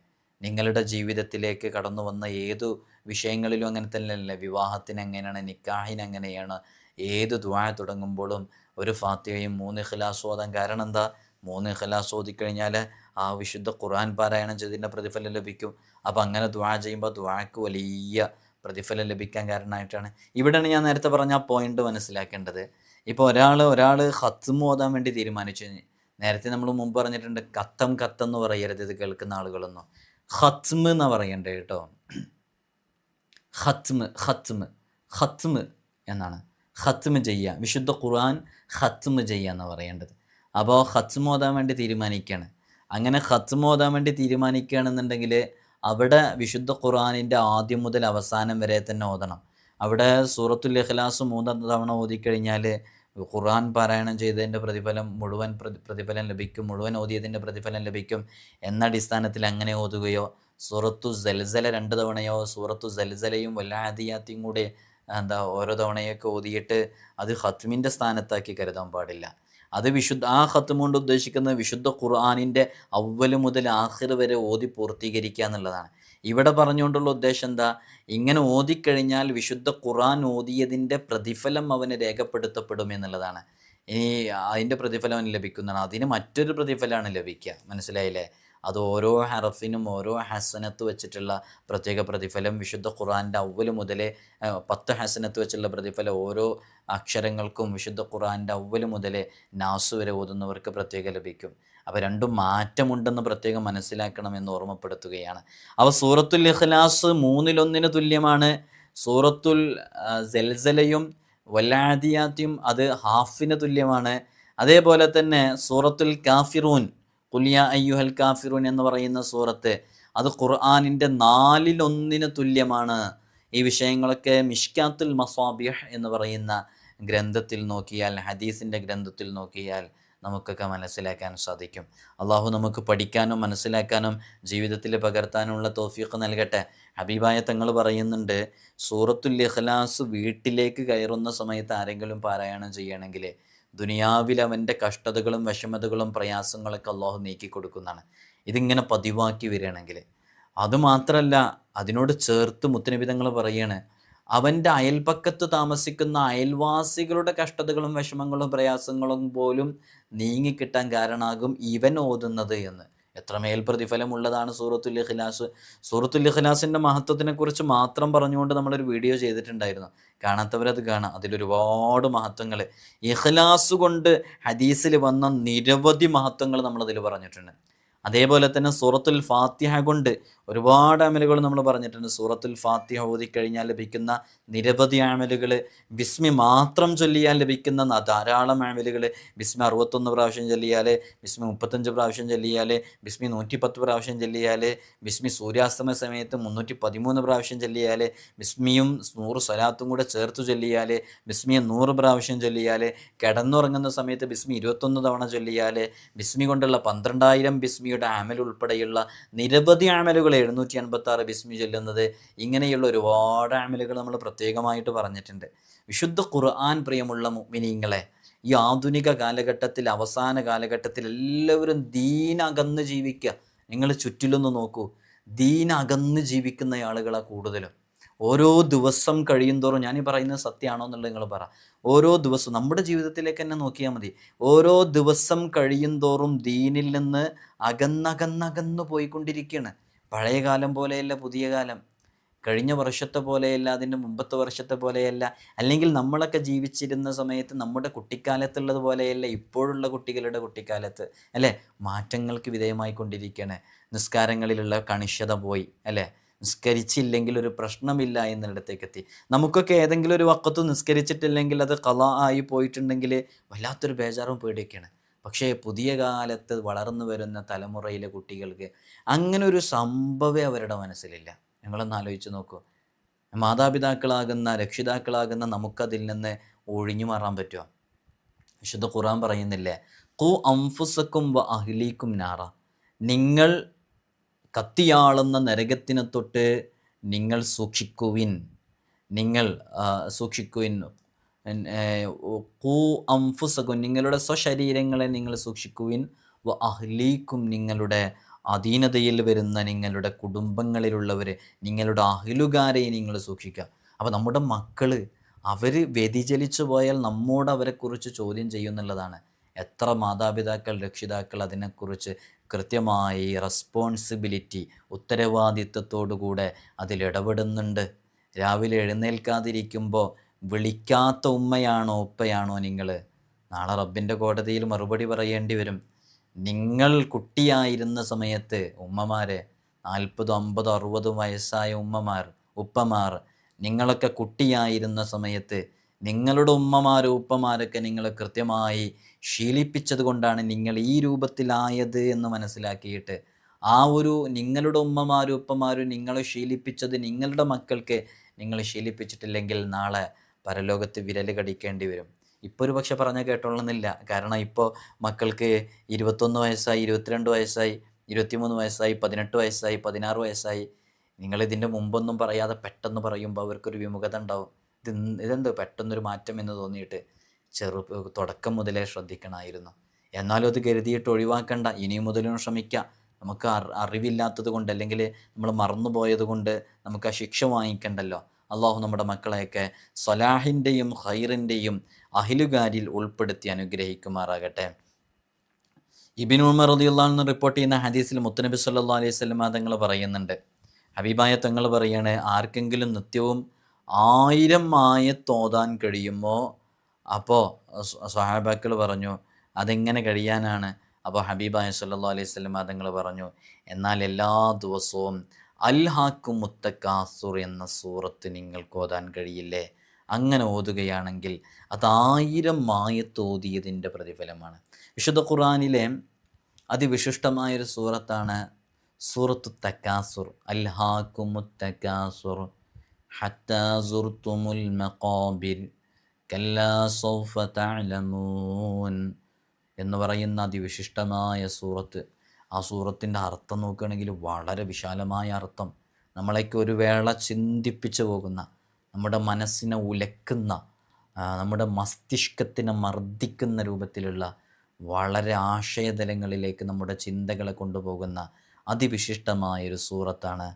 നിങ്ങളുടെ ജീവിതത്തിലേക്ക് കടന്നു വന്ന ഏതു വിഷയങ്ങളിലും അങ്ങനെ തന്നെയല്ലേ? വിവാഹത്തിന് എങ്ങനെയാണ്, നിക്കാഹിന് എങ്ങനെയാണ്, ഏത് ദുആ തുടങ്ങുമ്പോഴും ഒരു ഫാത്തിഹയും 3 ഇഖ്ലാസ് ഓതാൻ. കാരണം എന്താ? 3 ഇഖ്ലാസ് ഓതിക്കഴിഞ്ഞാൽ ആ വിശുദ്ധ ഖുർആൻ പാരായണം ചെയ്തതിൻ്റെ പ്രതിഫലം ലഭിക്കും. അപ്പോൾ അങ്ങനെ ദുആ ചെയ്യുമ്പോൾ ദുആക്ക് വലിയ പ്രതിഫലം ലഭിക്കാൻ കാരണമായിട്ടാണ്. ഇവിടെയാണ് ഞാൻ നേരത്തെ പറഞ്ഞ ആ പോയിന്റ് മനസ്സിലാക്കേണ്ടത്. ഇപ്പോൾ ഒരാൾ ഖത്മ് ഓതാൻ വേണ്ടി തീരുമാനിച്ചു. നേരത്തെ നമ്മൾ മുമ്പ് പറഞ്ഞിട്ടുണ്ട്, കത്തെന്ന് പറയരുത് ഇത് കേൾക്കുന്ന ആളുകളൊന്നും. ഖത്മ് എന്നാ പറയണ്ടേ കേട്ടോ. ഖത്മ് എന്നാണ്. ഖത്മ് ചെയ്യുക, വിശുദ്ധ ഖുർആൻ ഖത്മ് ചെയ്യുക എന്നാണ് പറയേണ്ടത്. അപ്പോൾ ഖത്മ് ഓതാൻ വേണ്ടി തീരുമാനിക്കുകയാണ്. അങ്ങനെ ഖത്മ് ഓതാൻ വേണ്ടി തീരുമാനിക്കുകയാണെന്നുണ്ടെങ്കിൽ അവിടെ വിശുദ്ധ ഖുർആനിൻ്റെ ആദ്യം മുതൽ അവസാനം വരെ തന്നെ ഓതണം. അവിടെ സൂറത്തുൽ ഇഖ്ലാസ് 3 തവണ ഓതിക്കഴിഞ്ഞാൽ ഖുർആൻ പാരായണം ചെയ്തതിൻ്റെ പ്രതിഫലം മുഴുവൻ പ്രതിഫലം ലഭിക്കും, മുഴുവൻ ഓതിയതിൻ്റെ പ്രതിഫലം ലഭിക്കും എന്ന അടിസ്ഥാനത്തിൽ അങ്ങനെ ഓതുകയോ, സൂറത്തു സൽസല 2 തവണയോ സൂറത്തു സൽസലയും വല്ലാദിയാത്തിയും കൂടെ ഓരോ തവണയൊക്കെ ഓതിയിട്ട് അത് ഖത്മിൻ്റെ സ്ഥാനത്താക്കി കരുതാൻ പാടില്ല. അത് ആ ഖത്മ് കൊണ്ട് ഉദ്ദേശിക്കുന്നത് വിശുദ്ധ ഖുർആനിൻ്റെ അവ്വൽ മുതൽ ആഖിർ വരെ ഓതി പൂർത്തീകരിക്കുക എന്നുള്ളതാണ്. ഇവിടെ പറഞ്ഞുകൊണ്ടുള്ള ഉദ്ദേശം എന്താ? ഇങ്ങനെ ഓതിക്കഴിഞ്ഞാൽ വിശുദ്ധ ഖുർആൻ ഓതിയതിൻ്റെ പ്രതിഫലം അവന് രേഖപ്പെടുത്തപ്പെടും എന്നുള്ളതാണ്. ഇനി അതിൻ്റെ പ്രതിഫലം അവന് ലഭിക്കുന്നതാണ്. അതിന് മറ്റൊരു പ്രതിഫലമാണ് ലഭിക്കുക. മനസ്സിലായില്ലേ? അത് ഓരോ ഹറഫിനും ഓരോ ഹസനത്ത് വെച്ചിട്ടുള്ള പ്രത്യേക പ്രതിഫലം. വിശുദ്ധ ഖുർആൻ്റെ അവ്വൽ മുതലേ 10 ഹസനത്ത് വെച്ചുള്ള പ്രതിഫലം ഓരോ അക്ഷരങ്ങൾക്കും വിശുദ്ധ ഖുർആൻ്റെ അവ്വൽ മുതലേ നാസ് വരെ ഓതുന്നവർക്ക് പ്രത്യേകം ലഭിക്കും. അപ്പോൾ രണ്ടും മാറ്റമുണ്ടെന്ന് പ്രത്യേകം മനസ്സിലാക്കണമെന്ന് ഓർമ്മപ്പെടുത്തുകയാണ്. അപ്പോൾ സൂറത്തുൽ ഇഖ്ലാസ് 3-1 തുല്യമാണ്. സൂറത്തുൽ സൽസലയും വല്ലാദിയാത്തിയും അത് ഹാഫിന് തുല്യമാണ്. അതേപോലെ തന്നെ സൂറത്തുൽ കാഫിറൂൻ, ഖുൽ യാ അയ്യുഹൽ കാഫിറൂൻ എന്ന് പറയുന്ന സൂറത്ത്, അത് ഖുർആനിൻ്റെ 4-1 തുല്യമാണ്. ഈ വിഷയങ്ങളൊക്കെ മിഷ്കാത്തുൽ മസാബിഹ് എന്ന് പറയുന്ന ഗ്രന്ഥത്തിൽ നോക്കിയാൽ, ഹദീസിൻ്റെ ഗ്രന്ഥത്തിൽ നോക്കിയാൽ നമുക്കൊക്കെ മനസ്സിലാക്കാൻ സാധിക്കും. അള്ളാഹു നമുക്ക് പഠിക്കാനും മനസ്സിലാക്കാനും ജീവിതത്തിൽ പകർത്താനുള്ള തൗഫീഖ് നൽകട്ടെ. ഹബീബായ തങ്ങൾ പറയുന്നുണ്ട്, സൂറത്തുൽ ഇഖ്ലാസ് വീട്ടിലേക്ക് കയറുന്ന സമയത്ത് ആരെങ്കിലും പാരായണം ചെയ്യണമെങ്കിൽ ദുനിയാവിൽ അവൻ്റെ കഷ്ടതകളും വിഷമതകളും പ്രയാസങ്ങളൊക്കെ അള്ളാഹു നീക്കി കൊടുക്കുന്നതാണ്. ഇതിങ്ങനെ പതിവാക്കി വരികയാണെങ്കിൽ. അതുമാത്രമല്ല, അതിനോട് ചേർത്ത് മുത്തുനബി തങ്ങൾ പറയാണ്, അവൻ്റെ അയൽപക്കത്ത് താമസിക്കുന്ന അയൽവാസികളുടെ കഷ്ടതകളും വിഷമങ്ങളും പ്രയാസങ്ങളും പോലും നീങ്ങിക്കിട്ടാൻ കാരണമാകും ഇവൻ ഓതുന്നത് എന്ന്. എത്രമേൽ പ്രതിഫലമുള്ളതാണ് സൂറത്തുൽ ഇഖ്ലാസ്. സൂറത്തുൽ ഇഖ്ലാസിൻ്റെ മഹത്വത്തിനെക്കുറിച്ച് മാത്രം പറഞ്ഞുകൊണ്ട് നമ്മളൊരു വീഡിയോ ചെയ്തിട്ടുണ്ടായിരുന്നു. കാണാത്തവരത് കാണാം. അതിലൊരുപാട് മഹത്വങ്ങൾ, ഇഖ്ലാസ് കൊണ്ട് ഹദീസിൽ വന്ന നിരവധി മഹത്വങ്ങൾ നമ്മളതിൽ പറഞ്ഞിട്ടുണ്ട്. അതേപോലെ തന്നെ സൂറത്തുൽ ഫാത്തിഹ കൊണ്ട് ഒരുപാട് അമലുകൾ നമ്മൾ പറഞ്ഞിട്ടുണ്ട്. സൂറത്തുൽ ഫാത്തിഹ ഓതിക്കഴിഞ്ഞാൽ ലഭിക്കുന്ന നിരവധി അമലുകൾ, ബിസ്മി മാത്രം ചൊല്ലിയാൽ ലഭിക്കുന്ന ധാരാളം അമലുകൾ. ബിസ്മി 61 പ്രാവശ്യം ചൊല്ലിയാൽ, ബിസ്മി 35 പ്രാവശ്യം ചൊല്ലിയാൽ, ബിസ്മി 110 പ്രാവശ്യം ചൊല്ലിയാൽ, ബിസ്മി സൂര്യാസ്തമയ സമയത്ത് 313 പ്രാവശ്യം ചൊല്ലിയാൽ, ബിസ്മിയും 100 സ്വലാത്തും കൂടെ ചേർത്ത് ചൊല്ലിയാൽ, ബിസ്മിയെ 100 പ്രാവശ്യം ചൊല്ലിയാൽ, കിടന്നുറങ്ങുന്ന സമയത്ത് ബിസ്മി 21 തവണ ചൊല്ലിയാൽ, ബിസ്മി കൊണ്ടുള്ള 12,000 ബിസ്മിയുടെ അമൽ ഉൾപ്പെടെയുള്ള നിരവധി അമലുകൾ, 756 ബിസ്മി ചൊല്ലുന്നത്, ഇങ്ങനെയുള്ള ഒരുപാട് അമലുകൾ നമ്മൾ പ്രത്യേകമായിട്ട് പറഞ്ഞിട്ടുണ്ട്. വിശുദ്ധ ഖുർആൻ പ്രിയമുള്ള മുഅ്മിനീങ്ങളെ, ഈ ആധുനിക കാലഘട്ടത്തിൽ, അവസാന കാലഘട്ടത്തിൽ എല്ലാവരും ദീനകന്ന് ജീവിക്കുക. നിങ്ങൾ ചുറ്റിലൊന്ന് നോക്കൂ, ദീനകന്ന് ജീവിക്കുന്ന ആളുകളാണ് കൂടുതലും. ഓരോ ദിവസം കഴിയുന്തോറും, ഞാൻ ഈ പറയുന്നത് സത്യമാണോ എന്നുള്ളത് നിങ്ങൾ പറ. ഓരോ ദിവസവും നമ്മുടെ ജീവിതത്തിലേക്ക് തന്നെ നോക്കിയാൽ മതി. ഓരോ ദിവസം കഴിയുന്തോറും ദീനിൽ നിന്ന് അകന്നകന്നകന്നു പോയിക്കൊണ്ടിരിക്കുകയാണ്. പഴയ കാലം പോലെയല്ല പുതിയ കാലം. കഴിഞ്ഞ വർഷത്തെ പോലെയല്ല, അതിൻ്റെ മുമ്പത്തെ വർഷത്തെ പോലെയല്ല, അല്ലെങ്കിൽ നമ്മളൊക്കെ ജീവിച്ചിരുന്ന സമയത്ത് നമ്മുടെ കുട്ടിക്കാലത്തുള്ളത് പോലെയല്ല ഇപ്പോഴുള്ള കുട്ടികളുടെ കുട്ടിക്കാലത്ത്, അല്ലേ? മാറ്റങ്ങൾക്ക് വിധേയമായിക്കൊണ്ടിരിക്കുകയാണ്. നിസ്കാരങ്ങളിലുള്ള കണിശത പോയി, അല്ലേ? നിസ്കരിച്ചില്ലെങ്കിൽ ഒരു പ്രശ്നമില്ല എന്നിടത്തേക്ക് എത്തി. നമുക്കൊക്കെ ഏതെങ്കിലും ഒരു വഖത്ത് നിസ്കരിച്ചിട്ടില്ലെങ്കിൽ അത് ഖളാ ആയി പോയിട്ടുണ്ടെങ്കിൽ വല്ലാത്തൊരു ബേജാറും പേടിയൊക്കെയാണ്. പക്ഷേ പുതിയ കാലത്ത് വളർന്നു വരുന്ന തലമുറയിലെ കുട്ടികൾക്ക് അങ്ങനെ ഒരു സംഭവമേ അവരുടെ മനസ്സിലില്ല. നിങ്ങളൊന്ന് ആലോചിച്ച് നോക്കൂ. മാതാപിതാക്കളാകുന്ന രക്ഷിതാക്കളാകുന്ന നമുക്കതിൽ നിന്ന് ഒഴിഞ്ഞു മാറാൻ പറ്റുമോ? വിശുദ്ധ ഖുർആൻ പറയുന്നില്ലേ, ഖു അൻഫുസക്കും വ അഹ്ലീക്കും നാറ, നിങ്ങൾ കത്തിയാളുന്ന നരകത്തിനെ തൊട്ട് നിങ്ങൾ സൂക്ഷിക്കുവിൻ, നിങ്ങൾ സൂക്ഷിക്കുവിൻ. ഖു അൻഫുസക്കും, നിങ്ങളുടെ സ്വശരീരങ്ങളെ നിങ്ങൾ സൂക്ഷിക്കുവിൻ, വ അഹ്ലീക്കും, നിങ്ങളുടെ അധീനതയിൽ വരുന്ന നിങ്ങളുടെ കുടുംബങ്ങളിലുള്ളവർ, നിങ്ങളുടെ അഹ്ലുകാരെ നിങ്ങൾ സൂക്ഷിക്കുക. അപ്പോൾ നമ്മുടെ മക്കൾ അവർ വ്യതിചലിച്ചു പോയാൽ നമ്മോട് അവരെക്കുറിച്ച് ചോദ്യം ചെയ്യുന്നുള്ളതാണ്. എത്ര മാതാപിതാക്കൾ രക്ഷിതാക്കൾ അതിനെക്കുറിച്ച് കൃത്യമായി റെസ്പോൺസിബിലിറ്റി, ഉത്തരവാദിത്വത്തോടുകൂടെ അതിലിടപെടുന്നുണ്ട്. രാവിലെ എഴുന്നേൽക്കാതിരിക്കുമ്പോൾ വിളിക്കാത്ത ഉമ്മയാണോ ഉപ്പയാണോ നിങ്ങൾ? നാളെ റബ്ബിൻ്റെ കോടതിയിൽ മറുപടി പറയേണ്ടി വരും. നിങ്ങൾ കുട്ടിയായിരുന്ന സമയത്ത് ഉമ്മമാരെ, 40, 50, 60 വയസ്സായ ഉപ്പമാർ, നിങ്ങളൊക്കെ കുട്ടിയായിരുന്ന സമയത്ത് നിങ്ങളുടെ ഉമ്മമാരും ഉപ്പമാരൊക്കെ നിങ്ങളെ കൃത്യമായി ശീലിപ്പിച്ചത് കൊണ്ടാണ് നിങ്ങൾ ഈ രൂപത്തിലായത് എന്ന് മനസ്സിലാക്കിയിട്ട്, ആ ഒരു നിങ്ങളുടെ ഉമ്മമാരും ഉപ്പമാരും നിങ്ങളെ ശീലിപ്പിച്ചത് നിങ്ങളുടെ മക്കൾക്ക് നിങ്ങൾ ശീലിപ്പിച്ചിട്ടില്ലെങ്കിൽ നാളെ പരലോകത്ത് വിരൽ കടിക്കേണ്ടി വരും. ഇപ്പോൾ ഒരു പക്ഷെ പറഞ്ഞാൽ കേട്ടോളുന്നില്ല. കാരണം ഇപ്പോൾ മക്കൾക്ക് 21 വയസ്സായി, 22 വയസ്സായി, 23 വയസ്സായി, 18 വയസ്സായി, 16 വയസ്സായി. നിങ്ങളിതിൻ്റെ മുമ്പൊന്നും പറയാതെ പെട്ടെന്ന് പറയുമ്പോൾ അവർക്കൊരു വിമുഖത ഉണ്ടാവും. ഇതെന്ത് പെട്ടെന്നൊരു മാറ്റം എന്ന് തോന്നിയിട്ട് തുടക്കം മുതലേ ശ്രദ്ധിക്കണമായിരുന്നു. എന്നാലും അത് കരുതിയിട്ട് ഒഴിവാക്കണ്ട, ഇനി മുതലും ശ്രമിക്കാം. നമുക്ക് അറിവില്ലാത്തത് കൊണ്ട്, അല്ലെങ്കിൽ നമ്മൾ മറന്നുപോയത് കൊണ്ട് നമുക്ക് ആ ശിക്ഷ വാങ്ങിക്കണ്ടല്ലോ. അള്ളാഹു നമ്മുടെ മക്കളെയൊക്കെ സ്വലാഹിൻ്റെയും ഖൈറിൻ്റെയും അഹിലുകാരിൽ ഉൾപ്പെടുത്തി അനുഗ്രഹിക്കുമാറാകട്ടെ. ഇബ്നു ഉമർ റളിയല്ലാഹു അൻഹു റിപ്പോർട്ട് ചെയ്യുന്ന ഹദീസിൽ മുത്തുനബി സല്ലല്ലാഹു അലൈഹി വസല്ലം തങ്ങൾ പറയുന്നുണ്ട്, ഹബീബായ തങ്ങൾ പറയാണ്, ആർക്കെങ്കിലും നിത്യവും 1000 ആയത്ത് ഓതാൻ കഴിയുമോ? അപ്പോൾ സ്വഹാബാക്കൾ പറഞ്ഞു, അതെങ്ങനെ കഴിയാനാണ്? അപ്പോൾ ഹബീബായ സല്ലല്ലാഹു അലൈഹി വസല്ലം തങ്ങൾ പറഞ്ഞു, എന്നാൽ എല്ലാ ദിവസവും അൽഹാക്കും മുത്തക്കാസുർ എന്ന സൂറത്ത് നിങ്ങൾക്ക് ഓതാൻ കഴിയില്ലേ? അങ്ങനെ ഓതുകയാണെങ്കിൽ അത് 1000 ആയത്ത് ഓതിയതിൻ്റെ പ്രതിഫലമാണ്. വിശുദ്ധ ഖുർആനിലെ അതിവിശിഷ്ടമായൊരു സൂറത്താണ് സൂറത്തു തക്കാസുർ. അൽഹാക്കുമുത്തക്കാസുർ ഹത്താ സുർതുമുൽ മഖാബിർ കല്ലാ സൗഫ തഅലമൂൻ എന്ന് പറയുന്ന അതിവിശിഷ്ടമായ സൂറത്ത്. ആ സൂറത്തിൻ്റെ അർത്ഥം നോക്കുകയാണെങ്കിൽ വളരെ വിശാലമായ അർത്ഥം, നമ്മളേക്ക് ഒരു വേള ചിന്തിപ്പിച്ചു പോകുന്ന, നമ്മുടെ മനസ്സിനെ ഉലക്കുന്ന, നമ്മുടെ മസ്തിഷ്കത്തിനെ മർദ്ദിക്കുന്ന രൂപത്തിലുള്ള വളരെ ആശയതലങ്ങളിലേക്ക് നമ്മുടെ ചിന്തകളെ കൊണ്ടുപോകുന്ന അതിവിശിഷ്ടമായൊരു സൂറത്താണ്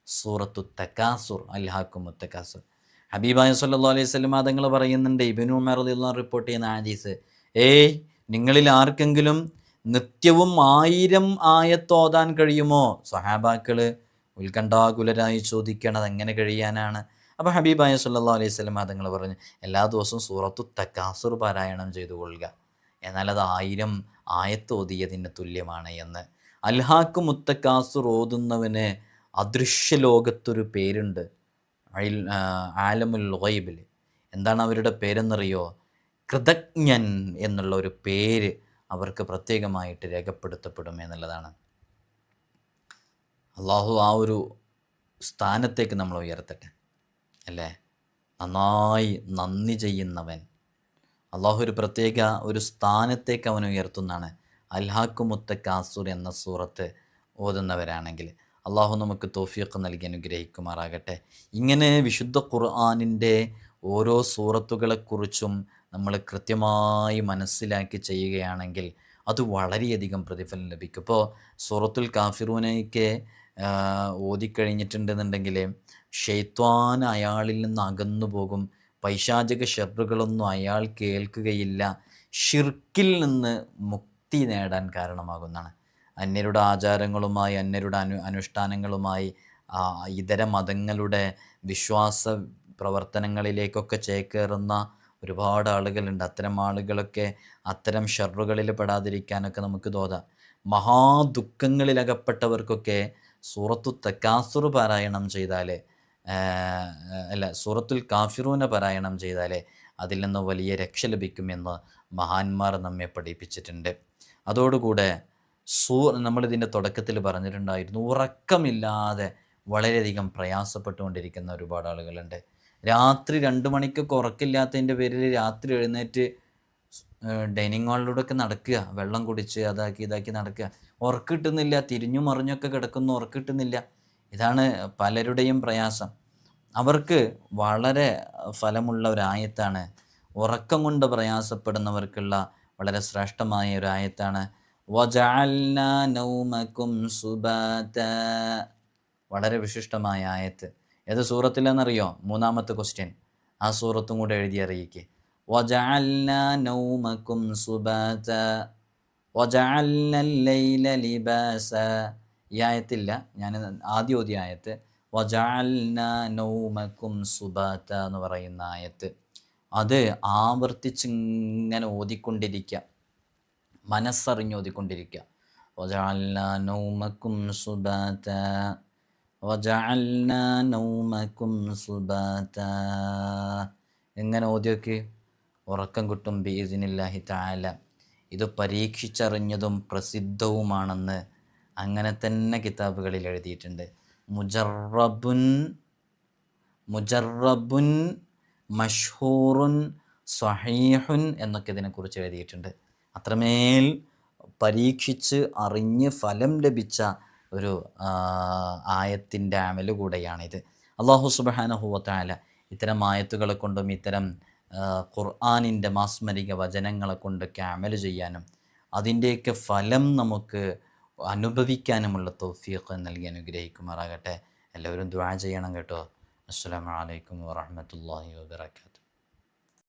സൂറത്തു തക്കാസുർ. അൽഹാക്കുമു തക്കാസുർ. ഹബീബായ സല്ലല്ലാഹു അലൈഹി വസല്ലം തങ്ങൾ പറയുന്നുണ്ട്, ഇബ്നു ഉമർ റളിയല്ലാഹു അൻഹു റിപ്പോർട്ട് ചെയ്യുന്ന ഹദീസ്, നിങ്ങളിൽ ആർക്കെങ്കിലും നിത്യവും 1000 ആയത്ത് ഓതാൻ കഴിയുമോ? സ്വഹാബാക്കൾ ഉത്കണ്ഠാകുലരായി ചോദിക്കണത് എങ്ങനെ കഴിയാനാണ്? അപ്പോൾ ഹബീബായ സല്ലല്ലാഹു അലൈഹി വസല്ലം തങ്ങൾ പറഞ്ഞു, എല്ലാ ദിവസവും സൂറത്തു തക്കാസുർ പാരായണം ചെയ്തു കൊള്ളുക, എന്നാൽ അത് 1000 ആയത്ത് ഓതിയതിന് തുല്യമാണ് എന്ന്. അൽഹാക്ക് മുത്തക്കാസുർ ഓതുന്നവന് അദൃശ്യലോകത്തൊരു പേരുണ്ട്, ആലമുൽ ഗൈബിൽ. എന്താണ് അവരുടെ പേരെന്നറിയോ? കൃതജ്ഞൻ എന്നുള്ള ഒരു പേര് അവർക്ക് പ്രത്യേകമായിട്ട് രേഖപ്പെടുത്തപ്പെടും എന്നുള്ളതാണ്. അള്ളാഹു ആ ഒരു സ്ഥാനത്തേക്ക് നമ്മൾ ഉയർത്തട്ടെ, അല്ലേ? നന്നായി നന്ദി ചെയ്യുന്നവൻ, അള്ളാഹു ഒരു പ്രത്യേക ഒരു സ്ഥാനത്തേക്ക് അവൻ ഉയർത്തുന്നതാണ് അൽഹാക്കു മുത്തക്കാസുർ എന്ന സൂറത്ത് ഓതുന്നവരാണെങ്കിൽ. അള്ളാഹു നമുക്ക് തൗഫീഖ് നൽകി അനുഗ്രഹിക്കുമാറാകട്ടെ. ഇങ്ങനെ വിശുദ്ധ ഖുർആനിൻ്റെ ഓരോ സൂറത്തുകളെക്കുറിച്ചും നമ്മൾ കൃത്യമായി മനസ്സിലാക്കി ചെയ്യുകയാണെങ്കിൽ അത് വളരെയധികം പ്രതിഫലം ലഭിക്കും. ഇപ്പോൾ സൂറത്തുൽ കാഫിറൂനയ്ക്ക് ഓതിക്കഴിഞ്ഞിട്ടുണ്ടെന്നുണ്ടെങ്കിൽ ഷെയ്ത്വാൻ അയാളിൽ നിന്ന് അകന്നു പോകും, പൈശാചിക ഷർറുകളൊന്നും അയാൾ കേൾക്കുകയില്ല, ഷിർക്കിൽ നിന്ന് മുക്തി നേടാൻ കാരണമാകുന്നതാണ്. അന്യരുടെ ആചാരങ്ങളുമായി, അന്യരുടെ അനുഷ്ഠാനങ്ങളുമായി ഇതര മതങ്ങളുടെ വിശ്വാസ പ്രവർത്തനങ്ങളിലേക്കൊക്കെ ചേക്കേറുന്ന ഒരുപാട് ആളുകളുണ്ട്. അത്തരം ആളുകളൊക്കെ അത്തരം ഷർറുകളിൽ പെടാതിരിക്കാനൊക്കെ നമുക്ക് തോന്നാം. മഹാദുഃഖങ്ങളിലകപ്പെട്ടവർക്കൊക്കെ സൂറത്തു തക്കാസുർ പാരായണം ചെയ്താൽ, അല്ല, സൂറത്തുൽ കാഫിറൂന പാരായണം ചെയ്താൽ അതിൽ നിന്ന് വലിയ രക്ഷ ലഭിക്കുമെന്ന് മഹാന്മാർ നമ്മെ പഠിപ്പിച്ചിട്ടുണ്ട്. അതോടുകൂടെ നമ്മളിതിൻ്റെ തുടക്കത്തിൽ പറഞ്ഞിട്ടുണ്ടായിരുന്നു, ഉറക്കമില്ലാതെ വളരെയധികം പ്രയാസപ്പെട്ടുകൊണ്ടിരിക്കുന്ന ഒരുപാട് ആളുകളുണ്ട്. രാത്രി 2 മണിക്കൊക്കെ ഉറക്കമില്ലാത്തതിൻ്റെ പേരിൽ രാത്രി എഴുന്നേറ്റ് ഡൈനിങ് ഹാളിലൂടെയൊക്കെ നടക്കുക, വെള്ളം കുടിച്ച് ഇതാക്കി നടക്കുക. ഉറക്കം കിട്ടുന്നില്ല, തിരിഞ്ഞു മറിഞ്ഞൊക്കെ കിടക്കുന്നു, ഉറക്കം കിട്ടുന്നില്ല. ഇതാണ് പലരുടെയും പ്രയാസം. അവർക്ക് വളരെ ഫലമുള്ള ഒരായത്താണ്, ഉറക്കം കൊണ്ട് പ്രയാസപ്പെടുന്നവർക്കുള്ള വളരെ ശ്രേഷ്ഠമായ ഒരായത്താണ് വജഅൽനാ നൗമകും സുബാതാ. വളരെ വിശിഷ്ടമായ ആയത്ത്. ഏത് സൂറത്തിലെന്നറിയോ? 3-ാമത്തെ ക്വസ്റ്റ്യൻ. ആ സൂറത്തും കൂടെ എഴുതി അറിയിക്കുക. വജഅൽനാ നൗമകും സുബാതാ വജഅൽനൽ ലൈല ലിബാസാ. ഈ ആയത്തില്ല, ഞാൻ ആദ്യം ഓതിയ ആയത്ത് വജഅൽനാ നൗമകും സുബാതാ എന്ന് പറയുന്ന ആയത്ത്. അത് ആവർത്തിച്ചിങ്ങനെ ഓതിക്കൊണ്ടിരിക്കുക, മനസ്സറിഞ്ഞ് ഓതിക്കൊണ്ടിരിക്കുക. വജഅൽനാ നൗമകും സുബാതാ വജഅൽനാ നൗമകും സുബാതാ. എങ്ങനെ ഓതിയൊക്കെ ഉറക്കം കിട്ടും ബിഇസ്നില്ലാഹി തആല. ഇത് പരീക്ഷിച്ചറിഞ്ഞതും പ്രസിദ്ധവുമാണെന്ന് അങ്ങനെ തന്നെ കിതാബുകളിൽ എഴുതിയിട്ടുണ്ട്. മുജറബുൻ മഷ്ഹൂറുൻ സ്വഹീഹുൻ എന്നൊക്കെ ഇതിനെക്കുറിച്ച് എഴുതിയിട്ടുണ്ട്. അത്രമേൽ പരീക്ഷിച്ച് അറിഞ്ഞ് ഫലം ലഭിച്ച ഒരു ആയത്തിൻ്റെ അമല് കൂടെയാണിത്. അല്ലാഹു സുബ്ഹാനഹു വ തആല ഇത്തരം ആയത്തുകളെ കൊണ്ടും ഇത്തരം ഖുർആനിൻ്റെ മാസ്മരിക വചനങ്ങളെ കൊണ്ടൊക്കെ അമല് ചെയ്യാനും അതിൻ്റെയൊക്കെ ഫലം നമുക്ക് അനുഭവിക്കാനുമുള്ള തൗഫീഖ് നൽകി അനുഗ്രഹിക്കുമാറാകട്ടെ. എല്ലാവരും ദുആ ചെയ്യണം കേട്ടോ. അസ്സലാമു അലൈക്കും വറഹ്മത്തുള്ളാഹി വബറകാതുഹു.